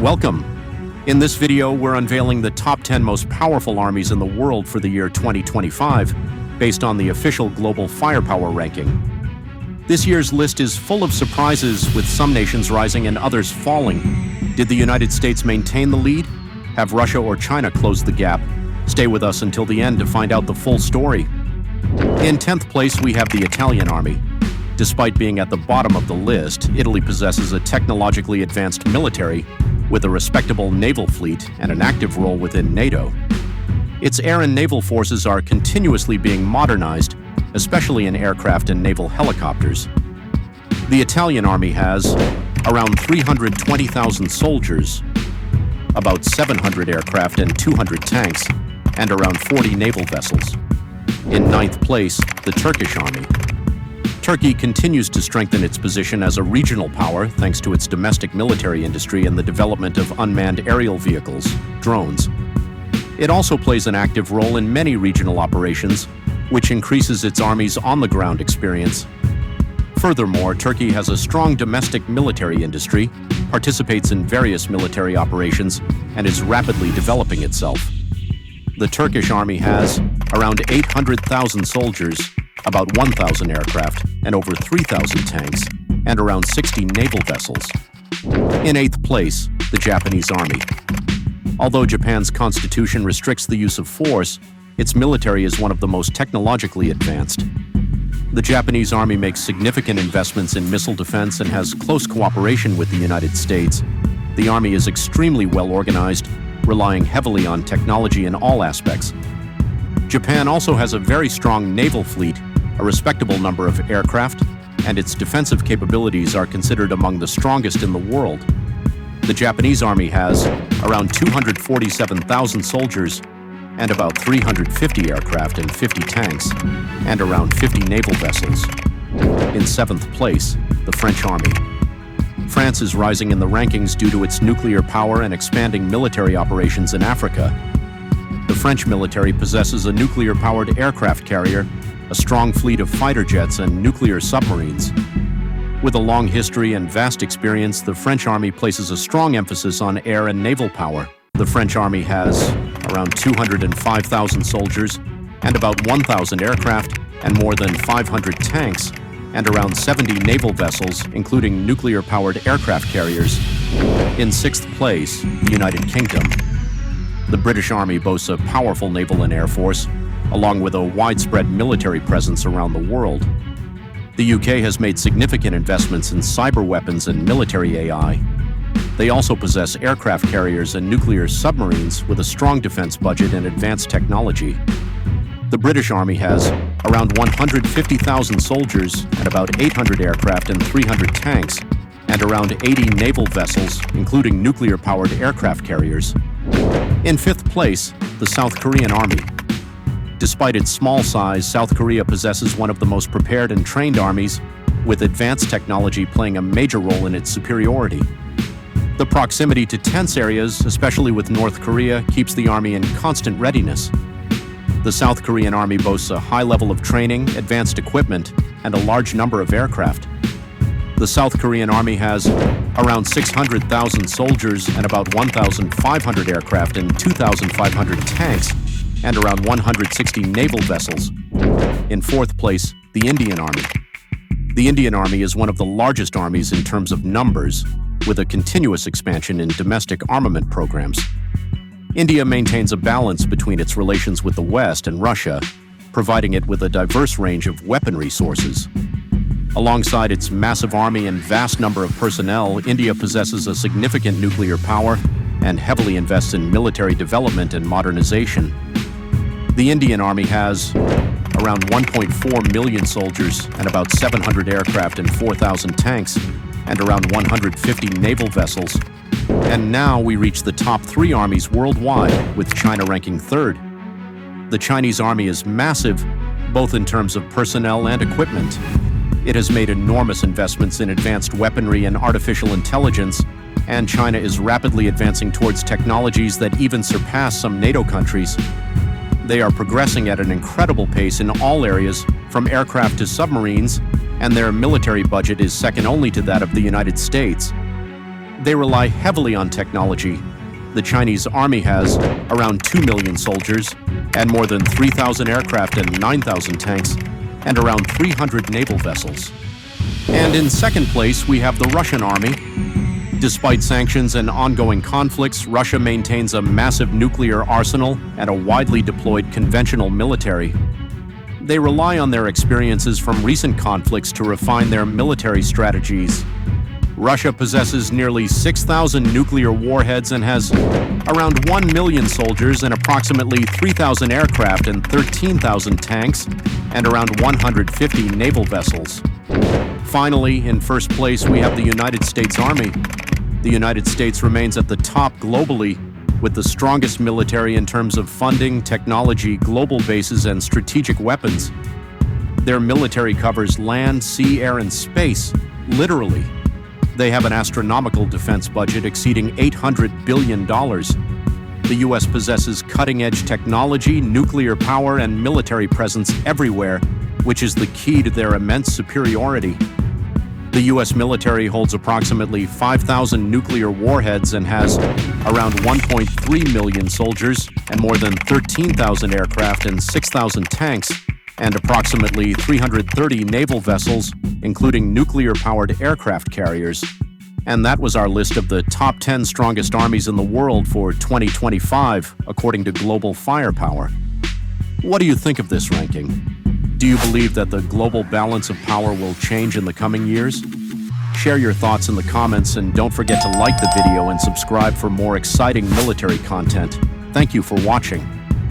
Welcome. In this video, we're unveiling the top 10 most powerful armies in the world for the year 2025, based on the official global firepower ranking. This year's list is full of surprises, with some nations rising and others falling. Did the United States maintain the lead? Have Russia or China closed the gap? Stay with us until the end to find out the full story. In 10th place, we have the Italian army. Despite being at the bottom of the list, Italy possesses a technologically advanced military with a respectable naval fleet and an active role within NATO. Its air and naval forces are continuously being modernized, especially in aircraft and naval helicopters. The Italian army has around 320,000 soldiers, about 700 aircraft and 200 tanks, and around 40 naval vessels. In 9th place, the Turkish army. Turkey continues to strengthen its position as a regional power thanks to its domestic military industry and the development of unmanned aerial vehicles, drones. It also plays an active role in many regional operations, which increases its army's on-the-ground experience. Furthermore, Turkey has a strong domestic military industry, participates in various military operations, and is rapidly developing itself. The Turkish army has around 800,000 soldiers, about 1,000 aircraft, and over 3,000 tanks, and around 60 naval vessels. In 8th place, the Japanese army. Although Japan's constitution restricts the use of force, its military is one of the most technologically advanced. The Japanese army makes significant investments in missile defense and has close cooperation with the United States. The army is extremely well organized, relying heavily on technology in all aspects. Japan also has a very strong naval fleet, a respectable number of aircraft, and its defensive capabilities are considered among the strongest in the world. The Japanese army has around 247,000 soldiers and about 350 aircraft and 50 tanks, and around 50 naval vessels. In 7th place, the French army. France is rising in the rankings due to its nuclear power and expanding military operations in Africa. The French military possesses a nuclear-powered aircraft carrier, a strong fleet of fighter jets, and nuclear submarines. With a long history and vast experience, the French army places a strong emphasis on air and naval power. The French army has around 205,000 soldiers and about 1,000 aircraft and more than 500 tanks and around 70 naval vessels, including nuclear-powered aircraft carriers. In 6th place, the United Kingdom. The British Army boasts a powerful naval and air force, along with a widespread military presence around the world. The UK has made significant investments in cyber weapons and military AI. They also possess aircraft carriers and nuclear submarines with a strong defense budget and advanced technology. The British Army has around 150,000 soldiers and about 800 aircraft and 300 tanks, and around 80 naval vessels, including nuclear-powered aircraft carriers. In 5th place, the South Korean army. Despite its small size, South Korea possesses one of the most prepared and trained armies, with advanced technology playing a major role in its superiority. The proximity to tense areas, especially with North Korea, keeps the army in constant readiness. The South Korean army boasts a high level of training, advanced equipment, and a large number of aircraft. The South Korean army has around 600,000 soldiers and about 1,500 aircraft and 2,500 tanks, and around 160 naval vessels. In 4th place, the Indian Army. The Indian Army is one of the largest armies in terms of numbers, with a continuous expansion in domestic armament programs. India maintains a balance between its relations with the West and Russia, providing it with a diverse range of weaponry sources. Alongside its massive army and vast number of personnel, India possesses a significant nuclear power and heavily invests in military development and modernization. The Indian Army has around 1.4 million soldiers and about 700 aircraft and 4,000 tanks, and around 150 naval vessels. And now we reach the top 3 armies worldwide, with China ranking 3rd. The Chinese army is massive, both in terms of personnel and equipment. It has made enormous investments in advanced weaponry and artificial intelligence, and China is rapidly advancing towards technologies that even surpass some NATO countries. They are progressing at an incredible pace in all areas, from aircraft to submarines, and their military budget is second only to that of the United States. They rely heavily on technology. The Chinese army has around 2 million soldiers and more than 3,000 aircraft and 9,000 tanks and around 300 naval vessels. And in second place, we have the Russian army. Despite sanctions and ongoing conflicts, Russia maintains a massive nuclear arsenal and a widely deployed conventional military. They rely on their experiences from recent conflicts to refine their military strategies. Russia possesses nearly 6,000 nuclear warheads and has around 1 million soldiers and approximately 3,000 aircraft and 13,000 tanks and around 150 naval vessels. Finally, in first place, we have the United States Army. The United States remains at the top globally, with the strongest military in terms of funding, technology, global bases, and strategic weapons. Their military covers land, sea, air, and space, literally. They have an astronomical defense budget exceeding $800 billion. The U.S. possesses cutting-edge technology, nuclear power, and military presence everywhere, which is the key to their immense superiority. The U.S. military holds approximately 5,000 nuclear warheads and has around 1.3 million soldiers and more than 13,000 aircraft and 6,000 tanks, and approximately 330 naval vessels, including nuclear-powered aircraft carriers. And that was our list of the top 10 strongest armies in the world for 2025, according to Global Firepower. What do you think of this ranking? Do you believe that the global balance of power will change in the coming years? Share your thoughts in the comments, and don't forget to like the video and subscribe for more exciting military content. Thank you for watching.